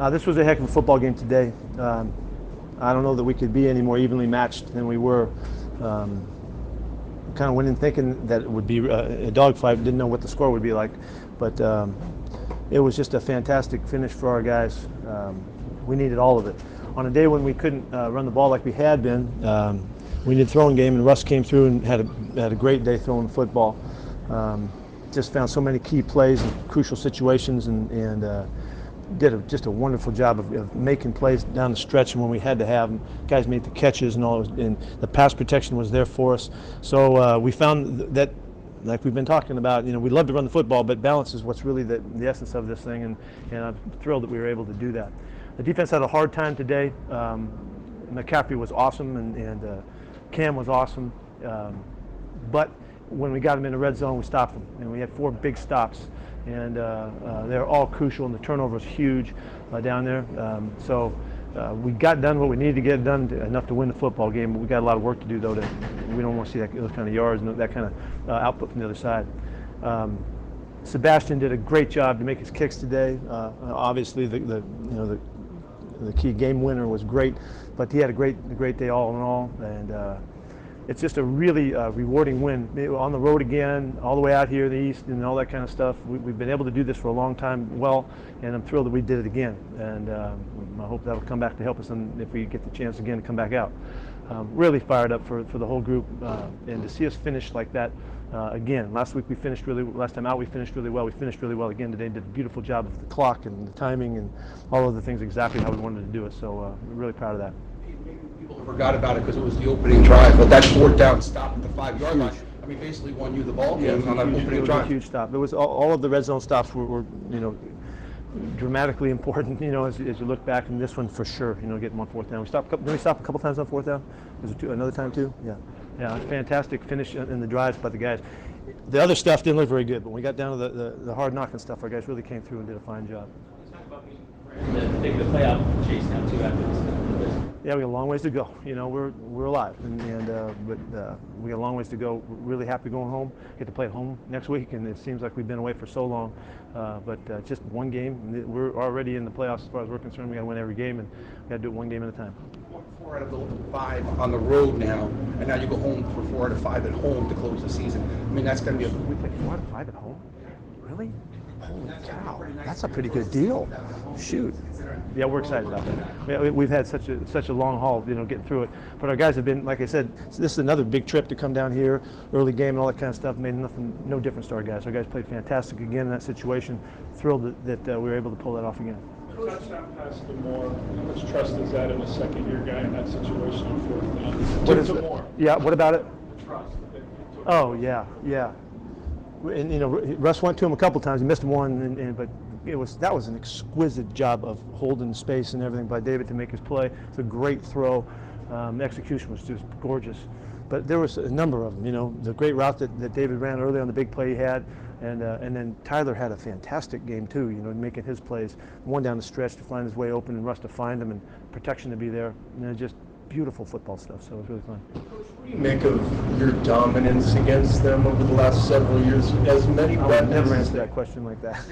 This was a heck of a football game today. I don't know that we could be any more evenly matched than we were. Kind of went in thinking that it would be a dogfight. Didn't know what the score would be like, but it was just a fantastic finish for our guys. We needed all of it. On a day when we couldn't run the ball like we had been, we needed a throwing game, and Russ came through and had a great day throwing the football. Just found so many key plays and crucial situations, and did just a wonderful job of making plays down the stretch, and when we had to have them, guys made the catches and all, and the pass protection was there for us. So we found that, like we've been talking about, we love to run the football, but balance is what's really the essence of this thing, and I'm thrilled that we were able to do that. The defense had a hard time today. McCaffrey was awesome, and Cam was awesome, but when we got him in the red zone, we stopped them, and we had 4 big stops, and they're all crucial, and the turnover was huge down there. So we got done what we needed to get done, enough to win the football game, but we got a lot of work to do, though. We don't want to see those kind of yards and that kind of output from the other side. Sebastian did a great job to make his kicks today. Obviously, the key game winner was great, but he had a great day all in all, and it's just a really rewarding win. On the road again, all the way out here in the East and all that kind of stuff. We've been able to do this for a long time well, and I'm thrilled that we did it again. And I hope that'll come back to help us if we get the chance again to come back out. Really fired up for the whole group, and to see us finish like that again. Last time out we finished really well. We finished really well again today. Did a beautiful job of the clock and the timing and all of the things exactly how we wanted to do it. So we're really proud of that. People forgot about it because it was the opening drive, but that 4th down stop at the 5-yard line, I mean, basically won you the ball game on that opening drive. It was a huge stop. It was all of the red zone stops were dramatically important, as you look back, and this one for sure, getting on 4th down. Did we stop a couple times on 4th down? Was it another time too? Yeah, fantastic finish in the drives by the guys. The other stuff didn't look very good, but when we got down to the hard knocking stuff, our guys really came through and did a fine job. Talk about being take the playoff chase now too after this. Yeah, we got a long ways to go. We're alive, but we got a long ways to go. We're really happy going home. Get to play at home next week, and it seems like we've been away for so long. But just one game. We're already in the playoffs as far as we're concerned. We got to win every game, and we got to do it one game at a time. 4 out of the 5 on the road now, and now you go home for 4 out of 5 at home to close the season. I mean, that's going to be We played 4 out of 5 at home? Really? Holy cow! That's a pretty good deal. Shoot. Yeah, we're excited about that. We've had such a long haul, getting through it. But our guys have been, like I said, this is another big trip to come down here, early game and all that kind of stuff. Made no difference to our guys. Our guys played fantastic again in that situation. Thrilled that we were able to pull that off again. Touchdown pass to Moore. How much trust is that in a second-year guy in that situation on 4th down? More. Yeah. What about it? The trust. Oh yeah. And Russ went to him a couple times. He missed one, but that was an exquisite job of holding space and everything by David to make his play. It's a great throw. The execution was just gorgeous. But there was a number of them. The great route that David ran early on the big play he had, and then Tyler had a fantastic game too. Making his plays, one down the stretch to find his way open, and Russ to find him, and protection to be there. Just beautiful football stuff. So it was really fun. What do you make of your dominance against them over the last several years? As many I would never answer that question like that.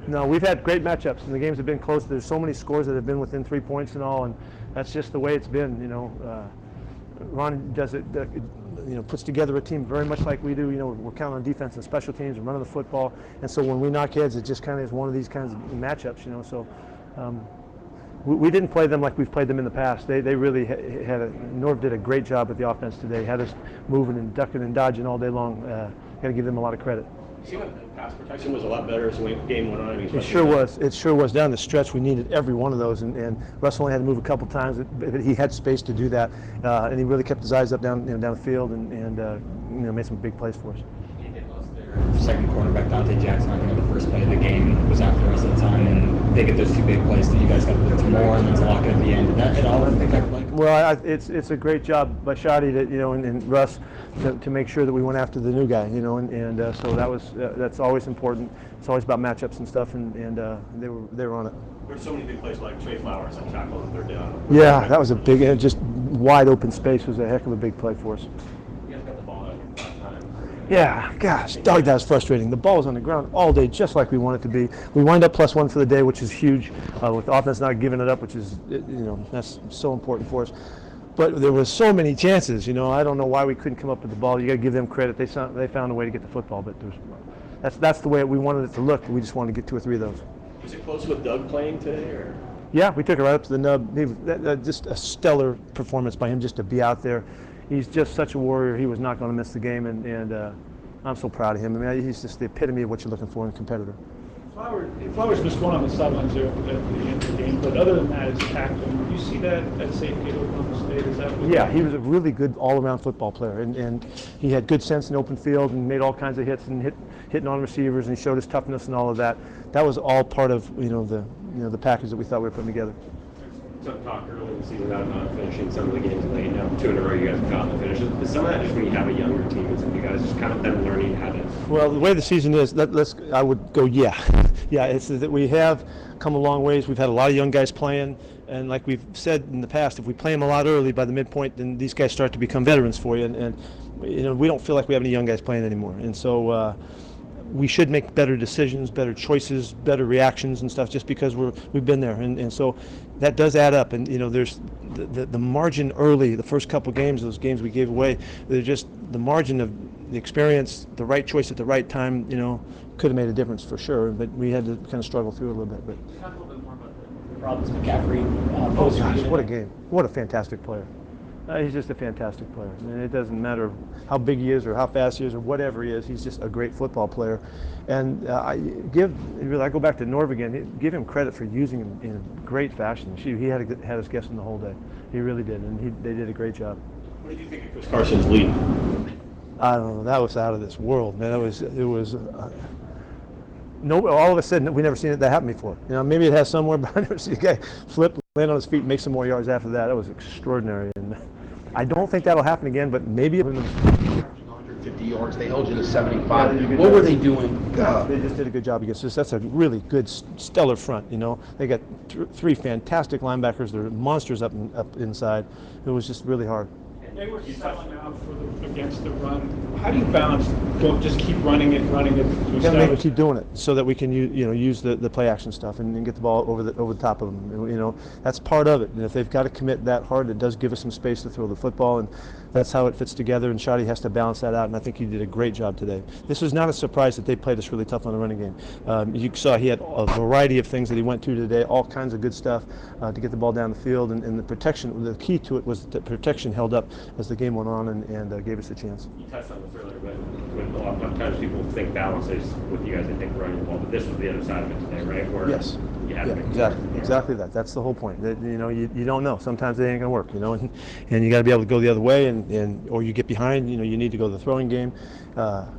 No, we've had great matchups, and the games have been close. There's so many scores that have been within 3 points and all, and that's just the way it's been. Ron does it. Puts together a team very much like we do. We're counting on defense and special teams and running the football, and so when we knock heads, it just kind of is one of these kinds of matchups. So. We didn't play them like we've played them in the past. They really Norv did a great job with the offense today. Had us moving and ducking and dodging all day long. Got to give them a lot of credit. You see what the pass protection was a lot better as the game went on. It sure was. It sure was. Down the stretch, we needed every one of those, and Russ only had to move a couple times, but he had space to do that, and he really kept his eyes up down the field, and made some big plays for us. Second cornerback Dante Jackson, the first play of the game was after us at the time, and they get those 2 big plays that you guys got to to Moore and then to lock it at the end. Did that at all impact everybody? Well, it's a great job by Shadi and Russ to make sure that we went after the new guy, and so that's always important. It's always about matchups and stuff, and they were on it. There's so many big plays like Trey Flowers and tackle on 3rd down. Yeah, that was a big, just wide open space was a heck of a big play for us. You guys got the ball out in 5 times. Yeah, gosh, dog, that was frustrating. The ball was on the ground all day, just like we want it to be. We wind up +1 for the day, which is huge, with the offense not giving it up, which is, that's so important for us. But there was so many chances, I don't know why we couldn't come up with the ball. You got to give them credit. They found a way to get the football, but that's the way we wanted it to look. We just wanted to get 2 or 3 of those. Was it close with Doug playing today, or? Yeah, we took it right up to the nub. Just a stellar performance by him just to be out there. He's just such a warrior. He was not going to miss the game, and I'm so proud of him. I mean, he's just the epitome of what you're looking for in a competitor. Flowers missed one on the sidelines there at the end of the game, but other than that, it's tackling. Do you see that safety at Oklahoma State? Is that Yeah, he was a really good all-around football player, and he had good sense in open field and made all kinds of hits and hitting on receivers, and he showed his toughness and all of that. That was all part of the package that we thought we were putting together. Some talk early in the season about not finishing some of the games late. Now 2 in a row you guys have gotten the finishes. Is some of that just when you have a younger team? Is you guys just kind of been learning how to? Well, the way the season is, I would go, yeah. It's that we have come a long ways. We've had a lot of young guys playing, and like we've said in the past, if we play them a lot early by the midpoint, then these guys start to become veterans for you, and we don't feel like we have any young guys playing anymore, and so we should make better decisions, better choices, better reactions and stuff, just because we've been there, and so that does add up. And there's the margin early, the first couple games, those games we gave away, they're just the margin of the experience, the right choice at the right time, could have made a difference for sure. But we had to kind of struggle through it a little bit. But Talk a little bit more about the problems McCaffrey. oh gosh, what a game! What a fantastic player! He's just a fantastic player. I mean, it doesn't matter how big he is or how fast he is or whatever he is. He's just a great football player. And I go back to Norv again. Give him credit for using him in a great fashion. He had us guessing the whole day. He really did, and they did a great job. What did you think of Chris Carson's lead? I don't know. That was out of this world, man. It was. No, all of a sudden we never seen that happen before. Maybe it has somewhere, but I never seen a guy flip, land on his feet, and make some more yards after that. That was extraordinary, and I don't think that'll happen again. But maybe. 150 yards. They held you to 75. What were they doing? They just did a good job against us. That's a really good, stellar front. They got 3 fantastic linebackers. They're monsters up inside. It was just really hard. They were selling out against the run. How do you balance? Just keep running it. We got to make them keep doing it so that we can use the play action stuff and get the ball over the top of them. That's part of it. And if they've got to commit that hard, it does give us some space to throw the football, and that's how it fits together. And Shotty has to balance that out, and I think he did a great job today. This was not a surprise that they played us really tough on the running game. You saw he had a variety of things that he went to today, all kinds of good stuff to get the ball down the field, and the protection. The key to it was that protection held up as the game went on and gave us a chance. You touched on this earlier, but a lot of times people think balance is with you guys. They think running the ball, but this was the other side of it today, right? Where yes. You had to make Exactly that. That's the whole point. That, you don't know. Sometimes it ain't gonna work. And you got to be able to go the other way, or you get behind. You need to go to the throwing game.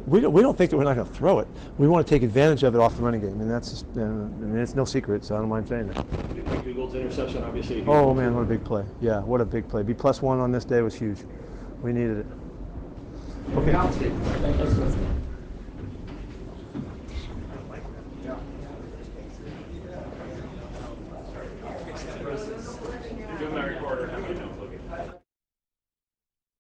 We don't think that we're not going to throw it. We want to take advantage of it off the running game, and that's just, it's no secret. So I don't mind saying that. Google's interception, obviously. Oh man, what a big play! Yeah, what a big play. Be +1 on this day was huge. We needed it. Okay.